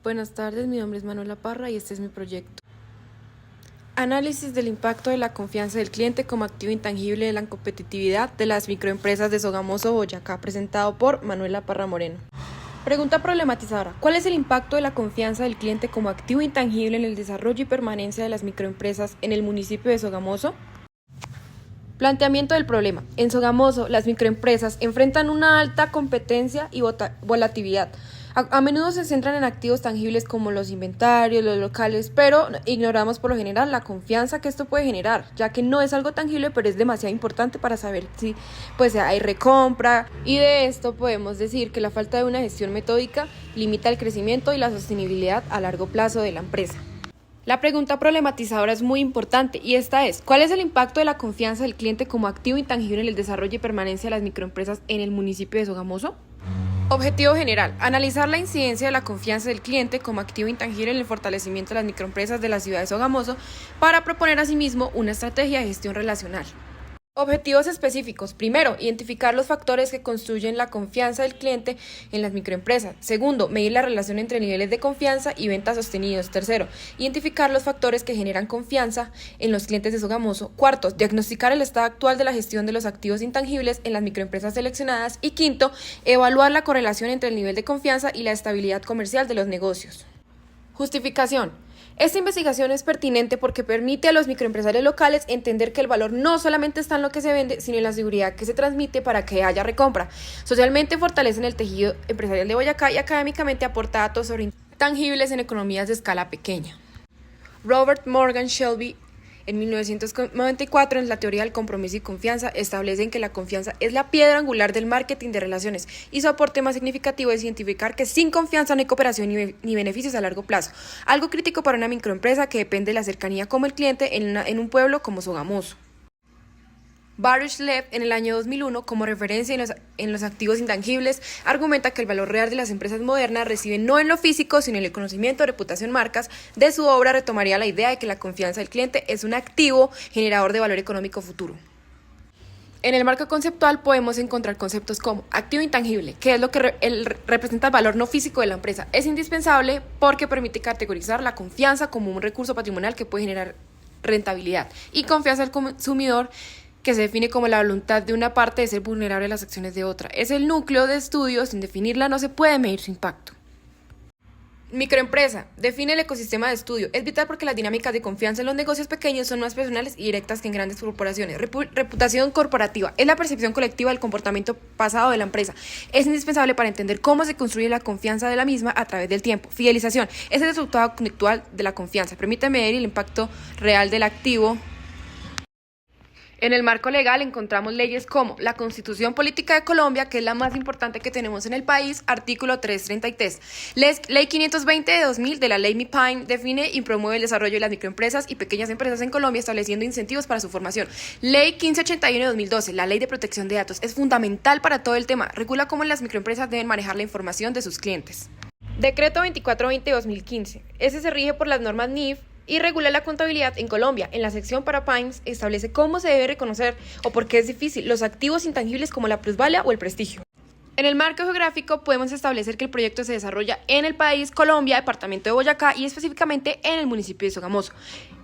Buenas tardes, mi nombre es Manuela Parra y este es mi proyecto. Análisis del impacto de la confianza del cliente como activo intangible de la competitividad de las microempresas de Sogamoso, Boyacá, presentado por Manuela Parra Moreno. Pregunta problematizadora: ¿cuál es el impacto de la confianza del cliente como activo intangible en el desarrollo y permanencia de las microempresas en el municipio de Sogamoso? Planteamiento del problema. En Sogamoso, las microempresas enfrentan una alta competencia y volatilidad. A menudo se centran en activos tangibles como los inventarios, los locales, pero ignoramos por lo general la confianza que esto puede generar, ya que no es algo tangible, pero es demasiado importante para saber si hay recompra. Y de esto podemos decir que la falta de una gestión metódica limita el crecimiento y la sostenibilidad a largo plazo de la empresa. La pregunta problematizadora es muy importante y esta es: ¿cuál es el impacto de la confianza del cliente como activo intangible en el desarrollo y permanencia de las microempresas en el municipio de Sogamoso? Objetivo general: analizar la incidencia de la confianza del cliente como activo intangible en el fortalecimiento de las microempresas de la ciudad de Sogamoso para proponer asimismo una estrategia de gestión relacional. Objetivos específicos. Primero, identificar los factores que construyen la confianza del cliente en las microempresas. Segundo, medir la relación entre niveles de confianza y ventas sostenidos. Tercero, identificar los factores que generan confianza en los clientes de Sogamoso. Cuarto, diagnosticar el estado actual de la gestión de los activos intangibles en las microempresas seleccionadas. Y quinto, evaluar la correlación entre el nivel de confianza y la estabilidad comercial de los negocios. Justificación. Esta investigación es pertinente porque permite a los microempresarios locales entender que el valor no solamente está en lo que se vende, sino en la seguridad que se transmite para que haya recompra. Socialmente fortalecen el tejido empresarial de Boyacá y académicamente aporta datos sobre intangibles en economías de escala pequeña. Robert Morgan Shelby, en 1994, en la teoría del compromiso y confianza, establecen que la confianza es la piedra angular del marketing de relaciones y su aporte más significativo es identificar que sin confianza no hay cooperación ni beneficios a largo plazo, algo crítico para una microempresa que depende de la cercanía como el cliente en un pueblo como Sogamoso. Baruch Lev, en el año 2001, como referencia en los activos intangibles, argumenta que el valor real de las empresas modernas reside no en lo físico, sino en el conocimiento, reputación, marcas. De su obra retomaría la idea de que la confianza del cliente es un activo generador de valor económico futuro. En el marco conceptual podemos encontrar conceptos como activo intangible, que es lo que representa el valor no físico de la empresa. Es indispensable porque permite categorizar la confianza como un recurso patrimonial que puede generar rentabilidad, y confianza del consumidor, que se define como la voluntad de una parte de ser vulnerable a las acciones de otra. Es el núcleo de estudio. Sin definirla no se puede medir su impacto. Microempresa. Define el ecosistema de estudio. Es vital porque las dinámicas de confianza en los negocios pequeños son más personales y directas que en grandes corporaciones. Reputación corporativa. Es la percepción colectiva del comportamiento pasado de la empresa. Es indispensable para entender cómo se construye la confianza de la misma a través del tiempo. Fidelización. Es el resultado conductual de la confianza. Permite medir el impacto real del activo. En el marco legal encontramos leyes como la Constitución Política de Colombia, que es la más importante que tenemos en el país, artículo 333. Ley 520 de 2000 de la Ley MIPYME define y promueve el desarrollo de las microempresas y pequeñas empresas en Colombia, estableciendo incentivos para su formación. Ley 1581 de 2012, la Ley de Protección de Datos, es fundamental para todo el tema. Regula cómo las microempresas deben manejar la información de sus clientes. Decreto 2420 de 2015. Ese se rige por las normas NIF y regula la contabilidad en Colombia. En la sección para PYMEs establece cómo se debe reconocer o por qué es difícil los activos intangibles como la plusvalía o el prestigio. En el marco geográfico podemos establecer que el proyecto se desarrolla en el país Colombia, departamento de Boyacá y específicamente en el municipio de Sogamoso.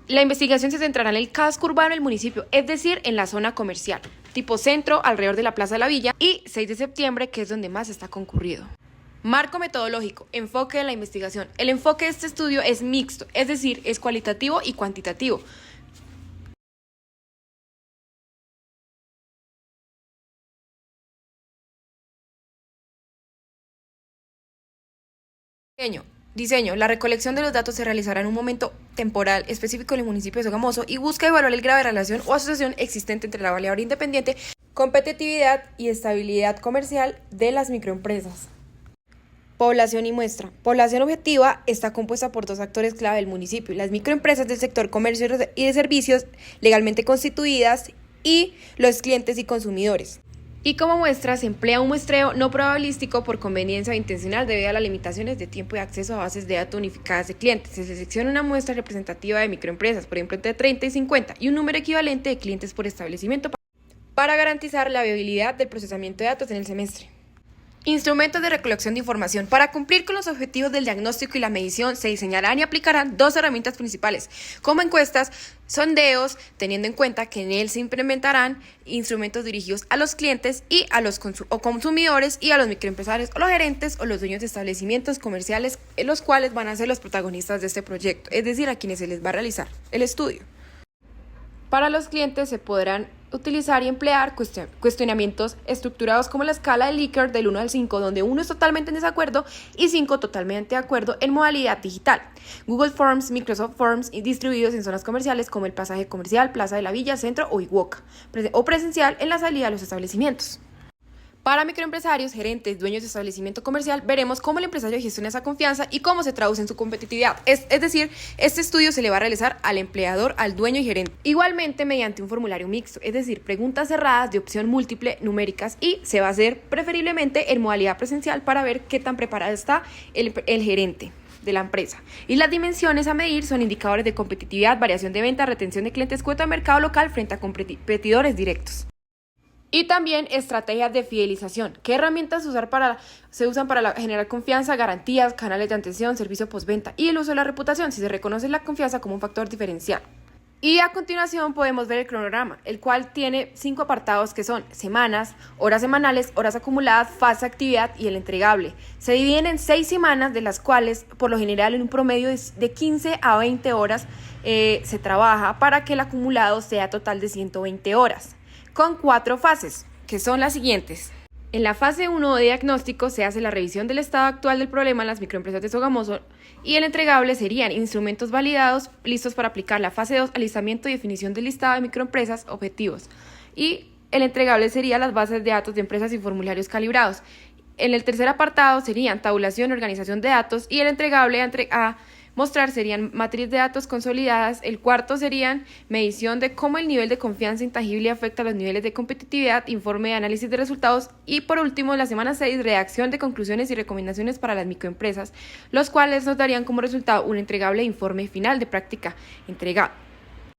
La investigación se centrará en el casco urbano del municipio, es decir, en la zona comercial, tipo centro, alrededor de la Plaza de la Villa, y 6 de septiembre, que es donde más está concurrido. Marco metodológico, enfoque de la investigación. El enfoque de este estudio es mixto, es decir, es cualitativo y cuantitativo. Diseño. La recolección de los datos se realizará en un momento temporal específico en el municipio de Sogamoso y busca evaluar el grado de relación o asociación existente entre la variable independiente, competitividad y estabilidad comercial de las microempresas. Población y muestra. Población objetiva está compuesta por dos actores clave del municipio: las microempresas del sector comercio y de servicios legalmente constituidas y los clientes y consumidores. Y como muestra se emplea un muestreo no probabilístico por conveniencia o intencional debido a las limitaciones de tiempo y acceso a bases de datos unificadas de clientes. Se selecciona una muestra representativa de microempresas, por ejemplo entre 30 y 50, y un número equivalente de clientes por establecimiento para garantizar la viabilidad del procesamiento de datos en el semestre. Instrumentos de recolección de información. Para cumplir con los objetivos del diagnóstico y la medición, se diseñarán y aplicarán dos herramientas principales, como encuestas, sondeos, teniendo en cuenta que en él se implementarán instrumentos dirigidos a los clientes y a los consumidores y a los microempresarios o los gerentes o los dueños de establecimientos comerciales, los cuales van a ser los protagonistas de este proyecto, es decir, a quienes se les va a realizar el estudio. Para los clientes se podrán utilizar y emplear cuestionamientos estructurados como la escala de Likert del 1 al 5, donde 1 es totalmente en desacuerdo y 5 totalmente de acuerdo en modalidad digital. Google Forms, Microsoft Forms y distribuidos en zonas comerciales como el pasaje comercial, Plaza de la Villa, Centro o Iguoca, o presencial en la salida a los establecimientos. Para microempresarios, gerentes, dueños de establecimiento comercial, veremos cómo el empresario gestiona esa confianza y cómo se traduce en su competitividad. Es decir, este estudio se le va a realizar al empleador, al dueño y gerente. Igualmente mediante un formulario mixto, es decir, preguntas cerradas de opción múltiple, numéricas, y se va a hacer preferiblemente en modalidad presencial para ver qué tan preparado está el gerente de la empresa. Y las dimensiones a medir son indicadores de competitividad, variación de venta, retención de clientes, cuota de mercado local frente a competidores directos. Y también estrategias de fidelización. ¿Qué herramientas se usan para generar confianza, garantías, canales de atención, servicio postventa y el uso de la reputación, si se reconoce la confianza como un factor diferencial? Y a continuación podemos ver el cronograma, el cual tiene 5 apartados que son semanas, horas semanales, horas acumuladas, fase de actividad y el entregable. Se dividen en 6 semanas, de las cuales por lo general en un promedio de 15 a 20 horas se trabaja para que el acumulado sea total de 120 horas. Con 4 fases, que son las siguientes. En la fase 1 de diagnóstico se hace la revisión del estado actual del problema en las microempresas de Sogamoso y el entregable serían instrumentos validados listos para aplicar. La fase 2, alistamiento y definición del listado de microempresas objetivos. Y el entregable sería las bases de datos de empresas y formularios calibrados. En el tercer apartado serían tabulación y organización de datos y el entregable a mostrar serían matriz de datos consolidadas. El cuarto serían medición de cómo el nivel de confianza intangible afecta a los niveles de competitividad, informe de análisis de resultados y por último en la semana 6 redacción de conclusiones y recomendaciones para las microempresas, los cuales nos darían como resultado un entregable informe final de práctica entregado.